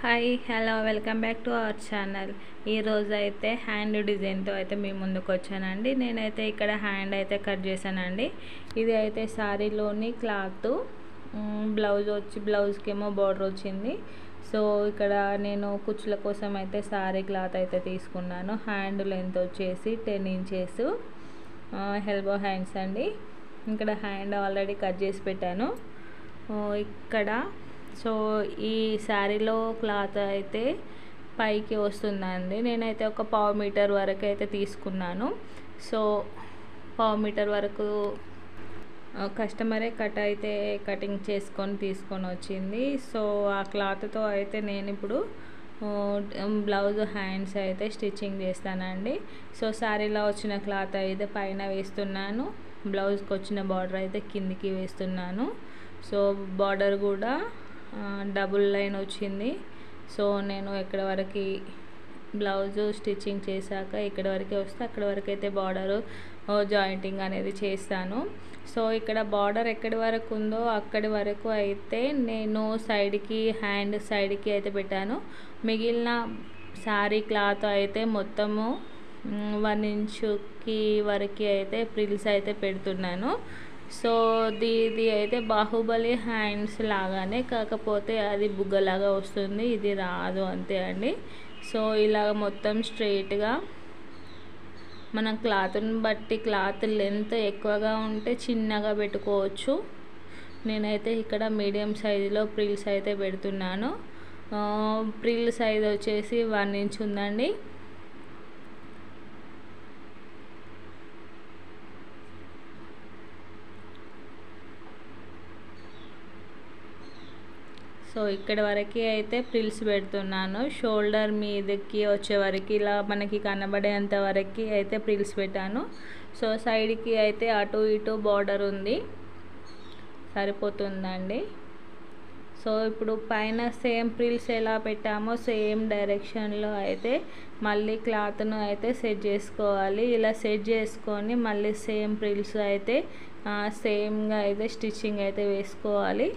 Hi hello welcome back to our channel. ఈరోజు అయితే hand డిజైన్తో అయితే మీ ముందుకు వచ్చానండి. నేనైతే ఇక్కడ హ్యాండ్ అయితే కట్ చేశానండి. ఇది అయితే శారీలోని క్లాత్ బ్లౌజ్కేమో బార్డర్ వచ్చింది. సో ఇక్కడ నేను కుచ్చుల కోసం అయితే శారీ క్లాత్ అయితే తీసుకున్నాను. హ్యాండ్ లెంత్ వచ్చేసి 10 ఇంచెస్ ఎల్బో హ్యాండ్స్ అండి. ఇక్కడ హ్యాండ్ ఆల్రెడీ కట్ చేసి పెట్టాను. ఇక్కడ సో ఈ శారీలో క్లాత్ అయితే పైకి వస్తుందండి. నేనైతే ఒక పావు మీటర్ వరకు అయితే తీసుకున్నాను. సో పావు మీటర్ వరకు కస్టమరే కటింగ్ తీసుకొని వచ్చింది. సో ఆ క్లాత్తో అయితే నేను ఇప్పుడు బ్లౌజ్ హ్యాండ్స్ అయితే స్టిచ్చింగ్ చేస్తానండి. సో శారీలో వచ్చిన క్లాత్ అయితే పైన వేస్తున్నాను, బ్లౌజ్కి వచ్చిన బార్డర్ అయితే కిందికి వేస్తున్నాను. సో బార్డర్ కూడా డబుల్ లైన్ వచ్చింది. సో నేను ఎక్కడ వరకు బ్లౌజ్ స్టిచ్చింగ్ చేశాక ఇక్కడ వరకే వస్తే అక్కడ వరకు అయితే బార్డరు జాయింటింగ్ అనేది చేస్తాను. సో ఇక్కడ బార్డర్ ఎక్కడి వరకు ఉందో అక్కడి వరకు అయితే నేను హ్యాండ్ సైడ్కి అయితే పెట్టాను. మిగిలిన శారీ క్లాత్ అయితే మొత్తము 1 ఇంచుకి వరకు అయితే ప్రిల్స్ అయితే పెడుతున్నాను. సో ఇది అయితే బాహుబలి హ్యాండ్స్ లాగానే, కాకపోతే అది బుగ్గలాగా వస్తుంది, ఇది రాదు అంతే అండి. సో ఇలాగ మొత్తం స్ట్రైట్గా మనం క్లాత్ని బట్టి క్లాత్ లెంత్ ఎక్కువగా ఉంటే చిన్నగా పెట్టుకోవచ్చు. నేనైతే ఇక్కడ మీడియం సైజులో ప్రిల్స్ అయితే పెడుతున్నాను. ప్రిల్ సైజ్ వచ్చేసి 1 ఇంచ్ ఉందండి. సో ఇక్కడ వరకు అయితే ప్రిల్స్ పెడుతున్నాను. షోల్డర్ మీదకి వచ్చే వరకు ఇలా మనకి కనబడేంత వరకు అయితే ప్రిల్స్ పెట్టాను. సో సైడ్కి అయితే అటు ఇటు బార్డర్ ఉంది, సరిపోతుందండి. సో ఇప్పుడు పైన సేమ్ ప్రిల్స్ ఎలా పెట్టామో సేమ్ డైరెక్షన్లో అయితే మళ్ళీ క్లాత్ను అయితే సెట్ చేసుకోవాలి. ఇలా సెట్ చేసుకొని మళ్ళీ సేమ్ ప్రిల్స్ అయితే సేమ్గా అయితే స్టిచ్చింగ్ అయితే వేసుకోవాలి.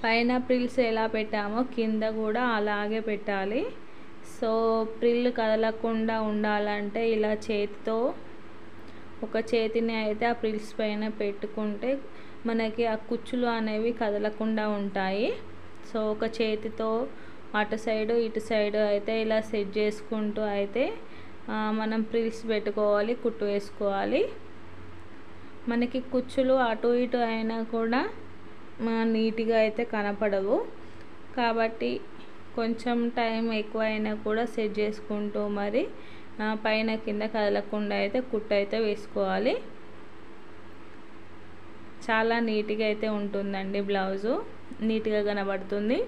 పైన ప్రిల్స్ ఎలా పెట్టామో కింద కూడా అలాగే పెట్టాలి. సో ప్రిల్ కదలకుండా ఉండాలంటే ఇలా చేతితో ఒక చేతిని అయితే ఆ ప్రిల్స్ పైన పెట్టుకుంటే మనకి ఆ కుచ్చులు అనేవి కదలకుండా ఉంటాయి. సో ఒక చేతితో అటు సైడు ఇటు సైడు అయితే ఇలా సెట్ చేసుకుంటూ అయితే మనం ప్రిల్స్ పెట్టుకోవాలి, కుట్టు వేసుకోవాలి. మనకి కుచ్చులు అటు ఇటు అయినా కూడా నీట్గా అయితే కనపడవు, కాబట్టి కొంచెం టైం ఎక్కువ అయినా కూడా సెట్ చేసుకుంటూ మరి పైన కింద కదలకుండా అయితే కుట్టు అయితే వేసుకోవాలి. చాలా నీట్గా అయితే ఉంటుందండి, బ్లౌజు నీట్గా కనబడుతుంది.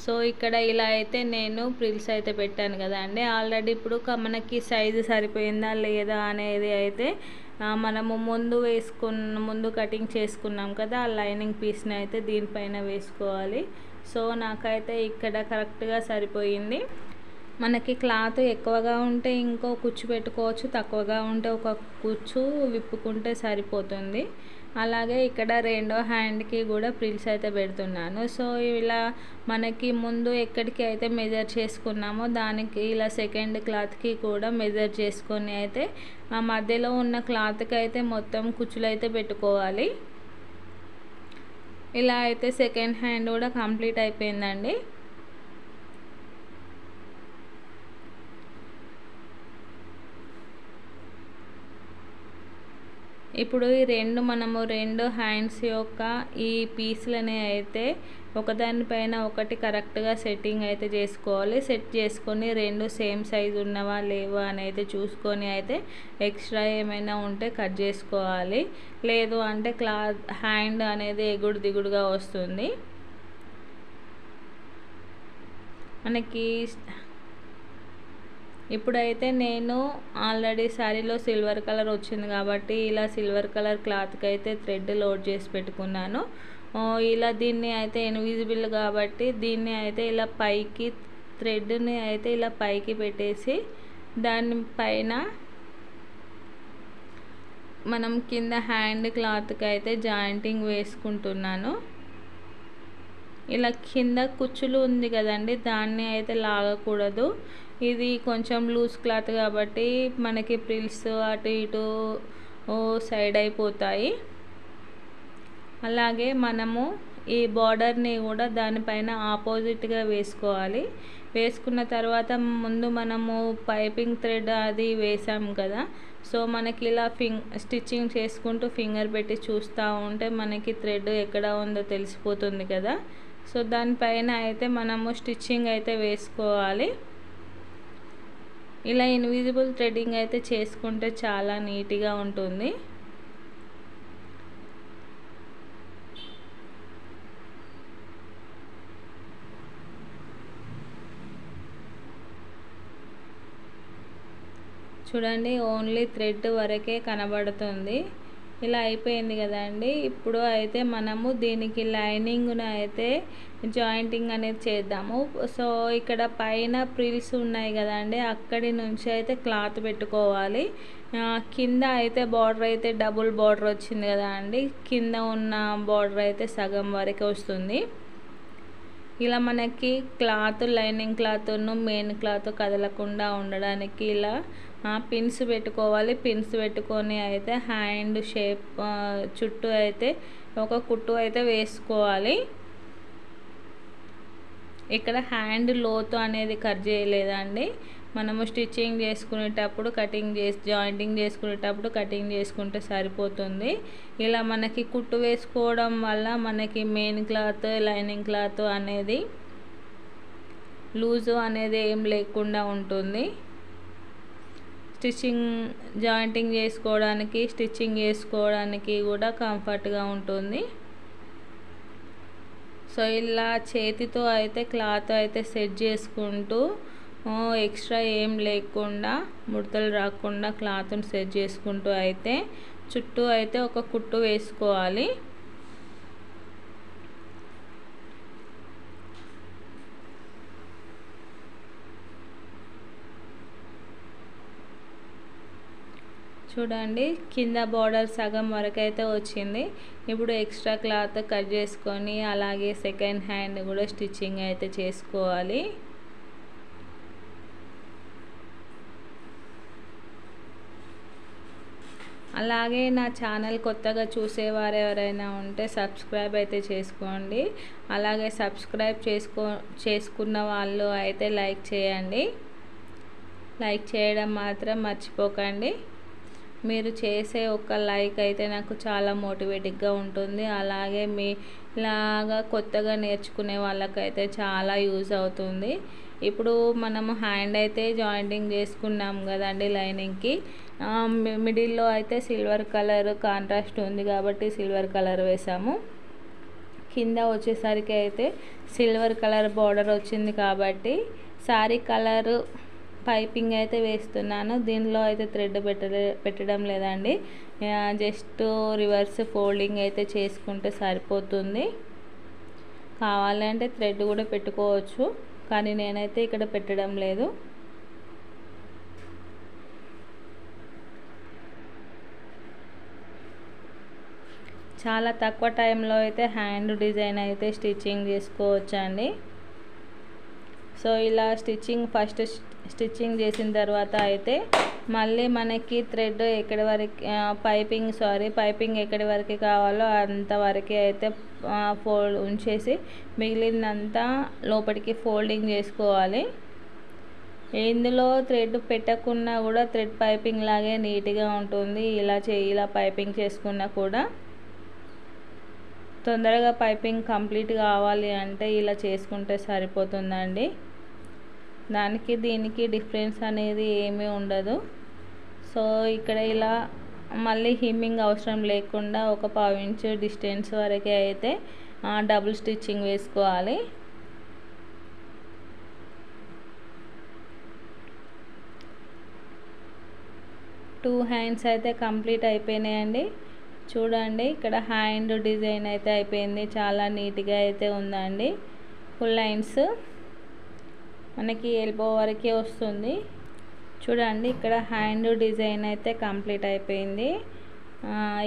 సో ఇక్కడ ఇలా అయితే నేను ప్రిల్స్ అయితే పెట్టాను కదా అండి. ఆల్రెడీ ఇప్పుడు మనకి సైజు సరిపోయిందా లేదా అనేది అయితే మనము ముందు కటింగ్ చేసుకున్నాం కదా, ఆ లైనింగ్ పీస్ని అయితే దీనిపైన వేసుకోవాలి. సో నాకైతే ఇక్కడ కరెక్ట్గా సరిపోయింది. మనకి క్లాత్ ఎక్కువగా ఉంటే ఇంకో కుచ్చు పెట్టుకోవచ్చు, తక్కువగా ఉంటే ఒక కుచ్చు విప్పుకుంటే సరిపోతుంది. అలాగే ఇక్కడ రెండో హ్యాండ్కి కూడా ప్రిల్స్ అయితే పెడుతున్నాను. సో ఇలా మనకి ముందు ఎక్కడికి అయితే మెజర్ చేసుకున్నామో దానికి ఇలా సెకండ్ క్లాత్కి కూడా మెజర్ చేసుకొని అయితే ఆ మధ్యలో ఉన్న క్లాత్కి అయితే మొత్తం కుచ్చులు అయితే పెట్టుకోవాలి. ఇలా అయితే సెకండ్ హ్యాండ్ కూడా కంప్లీట్ అయిపోయిందండి. ఇప్పుడు మనము రెండు హ్యాండ్స్ యొక్క ఈ పీస్లని అయితే ఒకదానిపైన ఒకటి కరెక్ట్గా సెట్టింగ్ అయితే చేసుకోవాలి. సెట్ చేసుకొని రెండు సేమ్ సైజు ఉన్నవా లేవా అని అయితే చూసుకొని అయితే ఎక్స్ట్రా ఏమైనా ఉంటే కట్ చేసుకోవాలి. లేదు అంటే హ్యాండ్ అనేది ఎగుడు దిగుడుగా వస్తుంది. మనకి ఇప్పుడైతే నేను ఆల్రెడీ శారీలో సిల్వర్ కలర్ వచ్చింది కాబట్టి ఇలా సిల్వర్ కలర్ క్లాత్కి అయితే థ్రెడ్ లోడ్ చేసి పెట్టుకున్నాను. ఇలా దీన్ని అయితే ఇన్విజిబుల్ కాబట్టి దీన్ని అయితే ఇలా పైకి థ్రెడ్ని అయితే ఇలా పైకి పెట్టేసి దానిపైన మనం కింద హ్యాండ్ క్లాత్కి అయితే జాయింటింగ్ వేసుకుంటున్నాను. ఇలా కింద కుచ్చులు ఉంది కదండి, దాన్ని అయితే లాగకూడదు. ఇది కొంచెం లూజ్ క్లాత్ కాబట్టి మనకి ప్రిల్స్ అటు ఇటు సైడ్ అయిపోతాయి. అలాగే మనము ఈ బార్డర్ని కూడా దానిపైన ఆపోజిట్గా వేసుకోవాలి. వేసుకున్న తర్వాత ముందు మనము పైపింగ్ థ్రెడ్ అది వేసాం కదా, సో మనకి ఇలా స్టిచ్చింగ్ చేసుకుంటూ ఫింగర్ పెట్టి చూస్తూ ఉంటే మనకి థ్రెడ్ ఎక్కడ ఉందో తెలిసిపోతుంది కదా. సో దానిపైన అయితే మనము స్టిచ్చింగ్ అయితే వేసుకోవాలి. ఇలా ఇన్విజిబుల్ థ్రెడ్డింగ్ అయితే చేసుకుంటే చాలా నీట్గా ఉంటుంది. చూడండి, ఓన్లీ థ్రెడ్ వరకే కనబడుతుంది. ఇలా అయిపోయింది కదండి. ఇప్పుడు అయితే మనము దీనికి లైనింగ్ను అయితే జాయింటింగ్ అనేది చేద్దాము. సో ఇక్కడ పైన ప్రిల్స్ ఉన్నాయి కదండి, అక్కడి నుంచి అయితే క్లాత్ పెట్టుకోవాలి. కింద అయితే బార్డర్ అయితే డబుల్ బార్డర్ వచ్చింది కదా అండి, కింద ఉన్న బార్డర్ అయితే సగం వరకే వస్తుంది. ఇలా మనకి క్లాత్ లైనింగ్ క్లాత్ను మెయిన్ క్లాత్ కదలకుండా ఉండడానికి ఇలా పిన్స్ పెట్టుకోవాలి. పిన్స్ పెట్టుకొని అయితే హ్యాండ్ షేప్ చుట్టూ అయితే ఒక కుట్టు అయితే వేసుకోవాలి. ఇక్కడ హ్యాండ్ లోతు అనేది కట్ చేయలేదండి, మనము స్టిచ్చింగ్ చేసుకునేటప్పుడు జాయింటింగ్ చేసుకునేటప్పుడు కటింగ్ చేసుకుంటే సరిపోతుంది. ఇలా మనకి కుట్టు వేసుకోవడం వల్ల మనకి మెయిన్ క్లాత్ లైనింగ్ క్లాత్ అనేది లూజు అనేది ఏం లేకుండా ఉంటుంది. జాయింటింగ్ చేసుకోవడానికి కూడా కంఫర్ట్గా ఉంటుంది. సో ఇలా చేతితో అయితే క్లాత్ అయితే సెట్ చేసుకుంటూ ఎక్స్ట్రా ఏం లేకుండా ముడతలు రాకుండా క్లాత్ని సెట్ చేసుకుంటూ అయితే చుట్టూ అయితే ఒక కుట్టు వేసుకోవాలి. చూడండి, కింద బార్డర్ సగం వరకు అయితే వచ్చింది. ఇప్పుడు ఎక్స్ట్రా క్లాత్ కట్ చేసుకొని అలాగే సెకండ్ హ్యాండ్ కూడా స్టిచ్చింగ్ అయితే చేసుకోవాలి. అలాగే నా ఛానల్ కొత్తగా చూసేవారు ఎవరైనా ఉంటే సబ్స్క్రైబ్ అయితే చేసుకోండి. అలాగే సబ్స్క్రైబ్ చేసుకున్న వాళ్ళు అయితే లైక్ చేయండి. లైక్ చేయడం మాత్రం మర్చిపోకండి. మీరు చేసే ఒక లైక్ అయితే నాకు చాలా మోటివేటివ్గా ఉంటుంది. అలాగే మీలాగా కొత్తగా నేర్చుకునే వాళ్ళకైతే చాలా యూజ్ అవుతుంది. ఇప్పుడు మనము హ్యాండ్ అయితే జాయింటింగ్ చేసుకున్నాం కదండి లైనింగ్కి. మిడిల్లో అయితే సిల్వర్ కలర్ కాంట్రాస్ట్ ఉంది కాబట్టి సిల్వర్ కలర్ వేసాము. కింద వచ్చేసరికి అయితే సిల్వర్ కలర్ బార్డర్ వచ్చింది కాబట్టి సారీ కలర్ పైపింగ్ అయితే వేస్తున్నాను. దీనిలో అయితే థ్రెడ్ పెట్టడం లేదండి, జస్ట్ రివర్స్ ఫోల్డింగ్ అయితే చేసుకుంటే సరిపోతుంది. కావాలంటే థ్రెడ్ కూడా పెట్టుకోవచ్చు, కానీ నేనైతే ఇక్కడ పెట్టడం లేదు. చాలా తక్కువ టైంలో అయితే హ్యాండ్ డిజైన్ అయితే స్టిచ్చింగ్ చేసుకోవచ్చండి. సో ఇలా ఫస్ట్ స్టిచ్చింగ్ చేసిన తర్వాత అయితే మళ్ళీ మనకి థ్రెడ్ ఎక్కడి వరకు పైపింగ్ ఎక్కడి వరకు కావాలో అంతవరకు అయితే ఉంచేసి మిగిలిందంతా లోపలికి ఫోల్డింగ్ చేసుకోవాలి. ఇందులో థ్రెడ్ పెట్టకున్నా కూడా థ్రెడ్ పైపింగ్ లాగే నీట్గా ఉంటుంది. ఇలా పైపింగ్ చేసుకున్నా కూడా తొందరగా పైపింగ్ కంప్లీట్ కావాలి అంటే ఇలా చేసుకుంటే సరిపోతుందండి. దీనికి డిఫరెన్స్ అనేది ఏమీ ఉండదు. సో ఇక్కడ ఇలా మళ్ళీ హిమ్మింగ్ అవసరం లేకుండా ఒక 1/2 ఇంచ్ డిస్టెన్స్ వరకే అయితే డబుల్ స్టిచ్చింగ్ వేసుకోవాలి. టూ హ్యాండ్స్ అయితే కంప్లీట్ అయిపోయినాయండి. చూడండి, ఇక్కడ హ్యాండ్ డిజైన్ అయితే అయిపోయింది. చాలా నీట్గా అయితే ఉందండి. ఫుల్ లైన్స్ మనకి ఎల్బో వరకే వస్తుంది. చూడండి, ఇక్కడ హ్యాండ్ డిజైన్ అయితే కంప్లీట్ అయిపోయింది.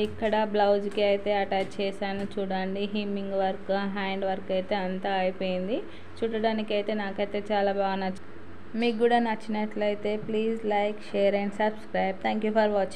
ఇక్కడ బ్లౌజ్కి అయితే అటాచ్ చేశాను చూడండి. హిమ్మింగ్ వర్క్, హ్యాండ్ వర్క్ అయితే అంతా అయిపోయింది. చూడడానికి అయితే నాకైతే చాలా బాగా నచ్చింది. మీకు కూడా నచ్చినట్లయితే please like, share and subscribe. Thank you for watching.